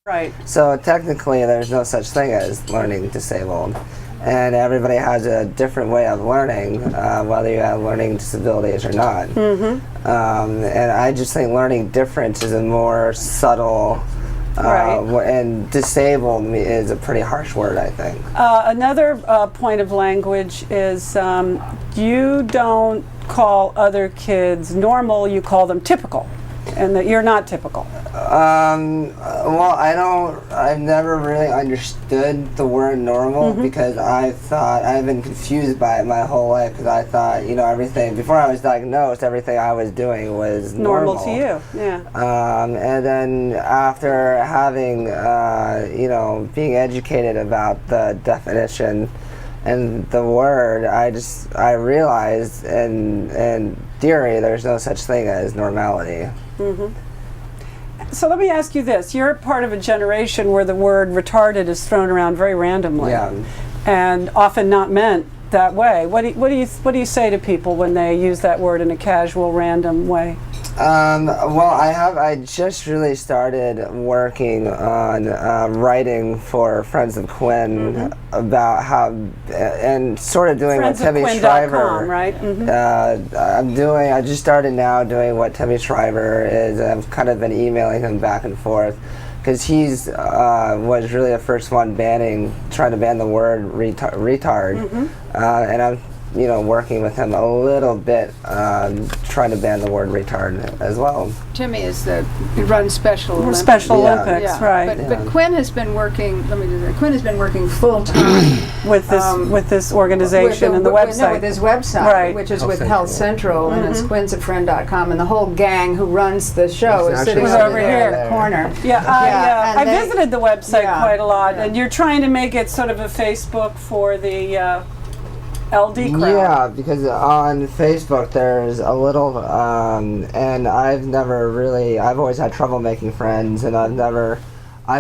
Right. So technically there's no such thing as learning disabled. And everybody has a different way of learning, whether you have learning disabilities or not. And I just think learning difference is a more subtle, and disabled is a pretty harsh word, I think. Another point of language is you don't call other kids normal, you call them typical, and that you're not typical. Well, I've never really understood the word normal because I've been confused by it my whole life because I thought, everything, before I was diagnosed, everything I was doing was normal to you, yeah. And then after having, being educated about the definition and the word, I realized in theory there's no such thing as normality. So let me ask you this. You're part of a generation where the word retarded is thrown around very randomly, and often not meant that way. What do you say to people when they use that word in a casual, random way? Well, I just really started working on writing for Friends of Quinn about how, and sort of doing what Timmy Shriver. Right? I just started now doing what Timmy Shriver is. I've kind of been emailing him back and forth because he's was really the first one trying to ban the word retard, and I'm working with him a little bit, trying to ban the word retard as well. Timmy he runs Special Olympics. Special Olympics, right. But Quinn has been working, Quinn has been working full-time with this organization and the website. No, with his website, which is with Health Central, and it's quinsatfriend.com, and the whole gang who runs the show is sitting over here in the corner. I visited the website quite a lot, and you're trying to make it sort of a Facebook for the LD crowd. Yeah, because on Facebook there's a little, and I've always had trouble making friends, and I've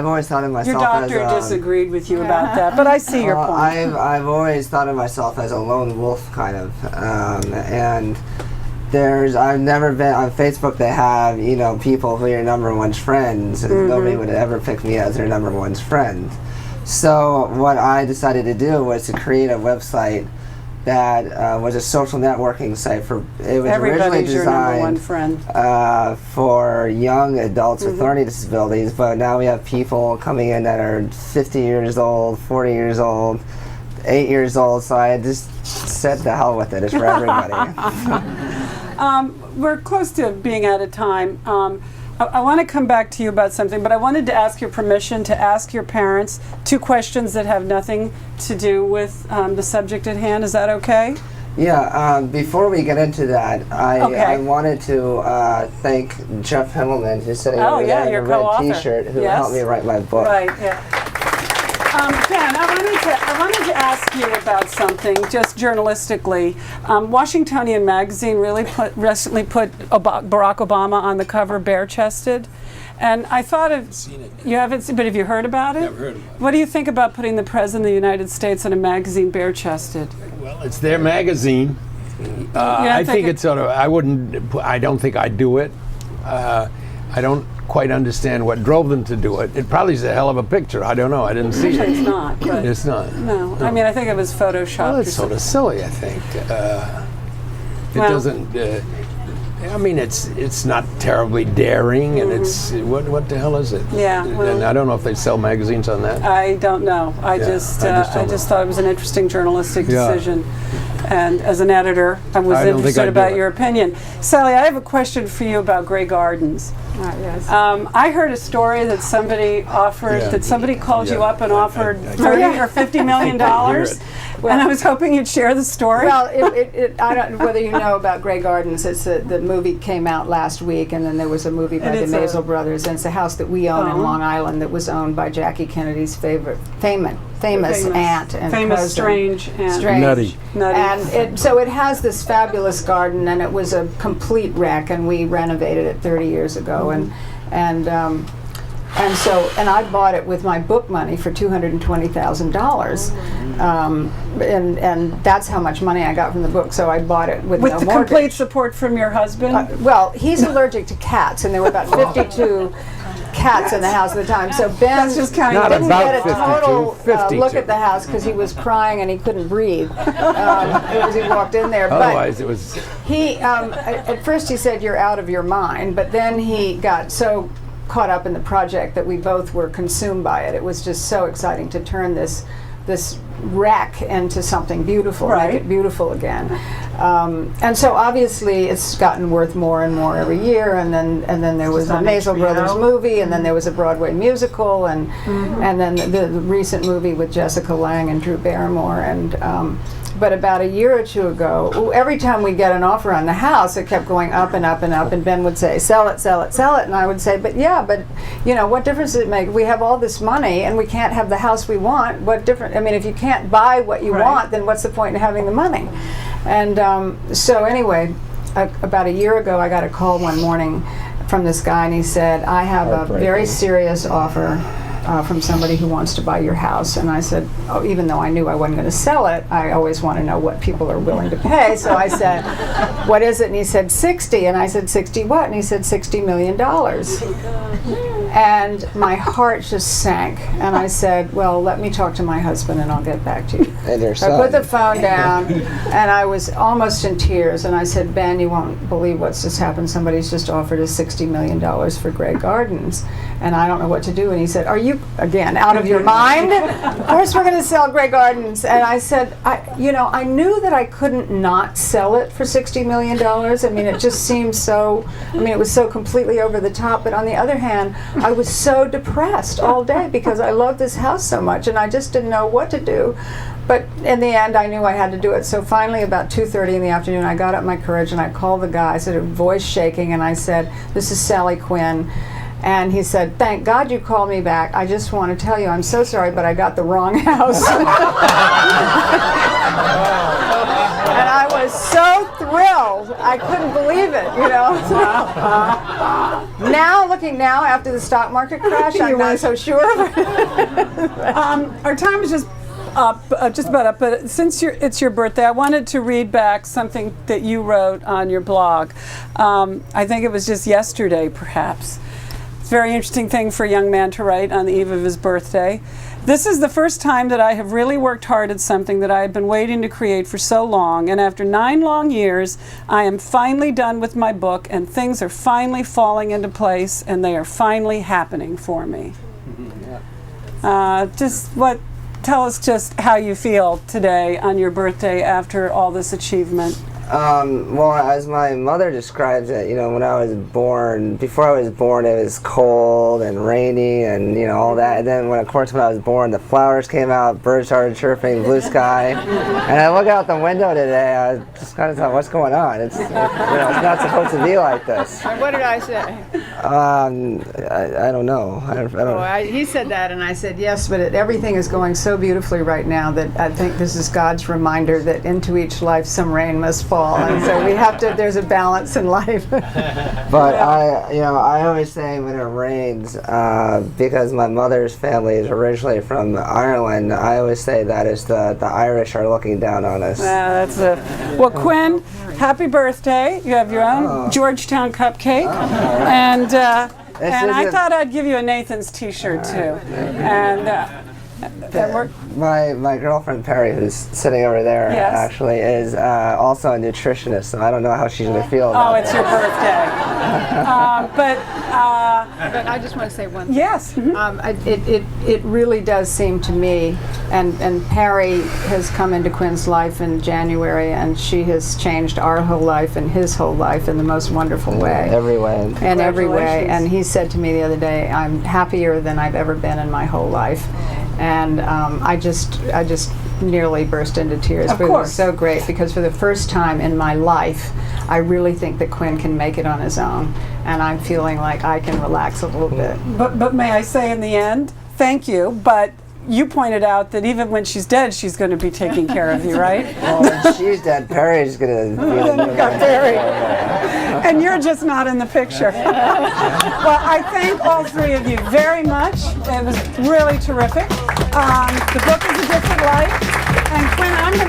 always thought of myself as your doctor disagreed with you about that, but I see your point. I've always thought of myself as a lone wolf, kind of, and I've never been on Facebook. They have people who are your number one's friends, and nobody would ever pick me as their number one's friend. So what I decided to do was to create a website that was a social networking site it was originally designed your number one friend. For young adults with learning disabilities, but now we have people coming in that are 50 years old, 40 years old, 8 years old, so I just said the hell with it, it's for everybody. We're close to being out of time. I want to come back to you about something, but I wanted to ask your permission to ask your parents 2 questions that have nothing to do with the subject at hand. Is that okay? Yeah, before we get into that, I wanted to thank Jeff Himmelman, who's sitting over there in a red t-shirt, who helped me write my book. Right, yeah. Dan, I wanted to ask you about something, just journalistically. Washingtonian Magazine recently put Barack Obama on the cover bare-chested. And I thought you haven't seen, but have you heard about it? Never heard about it. What do you think about putting the President of the United States on a magazine bare-chested? Well, it's their magazine. I think it's sort of, I don't think I'd do it. I don't quite understand what drove them to do it. It probably is a hell of a picture. I don't know. I didn't see it. It's not. But it's not. No. I mean, I think it was photoshopped. Well, it's sort of silly, I think. It doesn't... I mean, it's not terribly daring, and it's what the hell is it? Yeah, and I don't know if they sell magazines on that. I don't know. I just thought it was an interesting journalistic decision, and as an editor, I was interested about your opinion. Sally, I have a question for you about Grey Gardens. Yes. I heard a story that somebody offered, that somebody called you up and offered $30 or $50 million, and I was hoping you'd share the story. Well, I don't know whether you know about Grey Gardens. It's the movie came out last week, and then there was a movie by the Maisel brothers, and it's a house that we own in Long Island that was owned by Jackie Kennedy's famous aunt and cousin. Strange aunt. Nutty. And so it has this fabulous garden, and it was a complete wreck, and we renovated it 30 years ago, and I bought it with my book money for $220,000, and that's how much money I got from the book. So I bought it with no mortgage. With the complete support from your husband? Well, he's allergic to cats, and there were about 52 cats in the house at the time. So Ben just counting Not didn't about get a 52, total 52. look at the house because he was crying and he couldn't breathe as he walked in there. Otherwise, it was. He, at first he said, "You're out of your mind," but then he got so caught up in the project that we both were consumed by it. It was just so exciting to turn this wreck into something beautiful, Right. make it beautiful again. And so obviously it's gotten worth more and more every year. And then there was the on Maisel HBO. Brothers movie, and then there was a Broadway musical, and then the recent movie with Jessica Lange and Drew Barrymore. And but about a year or two ago, every time we get an offer on the house, it kept going up and up and up. And Ben would say, "Sell it, sell it, sell it." And I would say, "But you know, what difference does it make? We have all this money, and we can't have the house we want. What different? I mean, if you can't buy what you Right. want, then what's the point in having the money?" And so anyway, about a year ago, I got a call one morning from this guy, and he said, "I have a very serious offer from somebody who wants to buy your house." And I said, "Oh, even though I knew I wasn't going to sell it, I always want to know what people are willing to pay." So I said, "What is it?" And he said, 60. And I said, 60 what? And he said, $60 million. And my heart just sank. And I said, "Well, let me talk to my husband and I'll get back to you." And your So I put son. the phone down, and I was almost in tears. And I said, "Ben, you won't believe what's just happened. Somebody's just offered us $60 million for Grey Gardens, and I don't know what to do." And he said, "Are you, again, out of your mind? Of course we're going to sell Grey Gardens." And I said, I knew that I couldn't not sell it for $60 million. I mean, it just seemed so, it was so completely over the top. But on the other hand, I was so depressed all day because I loved this house so much, and I just didn't know what to do. But in the end, I knew I had to do it. So finally, about 2:30 in the afternoon, I got up my courage and I called the guy. I said, a voice shaking, and I said, "This is Sally Quinn." And he said, "Thank God you called me back. I just want to tell you, I'm so sorry, but I got the wrong house." And I was so thrilled. I couldn't believe it, you know. Now, looking now, after the stock market crash, I'm not so sure. Our time is just about up. But since it's your birthday, I wanted to read back something that you wrote on your blog. I think it was just yesterday, perhaps. It's a very interesting thing for a young man to write on the eve of his birthday. "This is the first time that I have really worked hard at something that I have been waiting to create for so long, and after 9 long years, I am finally done with my book, and things are finally falling into place, and they are finally happening for me." Tell us just how you feel today on your birthday after all this achievement. Well, as my mother describes it, when I was born, before I was born, it was cold and rainy and, all that. And then, when I was born, the flowers came out, birds started chirping, blue sky. And I look out the window today, I just kind of thought, what's going on? It's not supposed to be like this. What did I say? I don't know. I don't He said that, and I said yes, but everything is going so beautifully right now that I think this is God's reminder that into each life some rain must fall. And so we have to, there's a balance in life. But I always say when it rains, because my mother's family is originally from Ireland, I always say that is the Irish are looking down on us. That's it. Well, Quinn, happy birthday. You have your own Georgetown cupcake. And I thought I'd give you a Nathan's t-shirt too. My girlfriend Perry, who's sitting over there, Yes. actually is also a nutritionist, so I don't know how she's going to feel about it's your birthday. But I just want to say one thing. yes. It really does seem to me, and Perry has come into Quinn's life in January, and she has changed our whole life and his whole life in the most wonderful way. every way. In every way. Congratulations. And he said to me the other day, "I'm happier than I've ever been in my whole life." And I just nearly burst into tears. Of But it course. was so great because for the first time in my life, I really think that Quinn can make it on his own, and I'm feeling like I can relax a little bit. But may I say in the end, thank you. But you pointed out that even when she's dead, she's going to be taking care of you, right? Well, when she's dead, Perry's going to be the new Got one. Perry. And you're just not in the picture. Well, I thank all three of you very much. It was really terrific. The book is A Different Life. And Quinn, I'm going to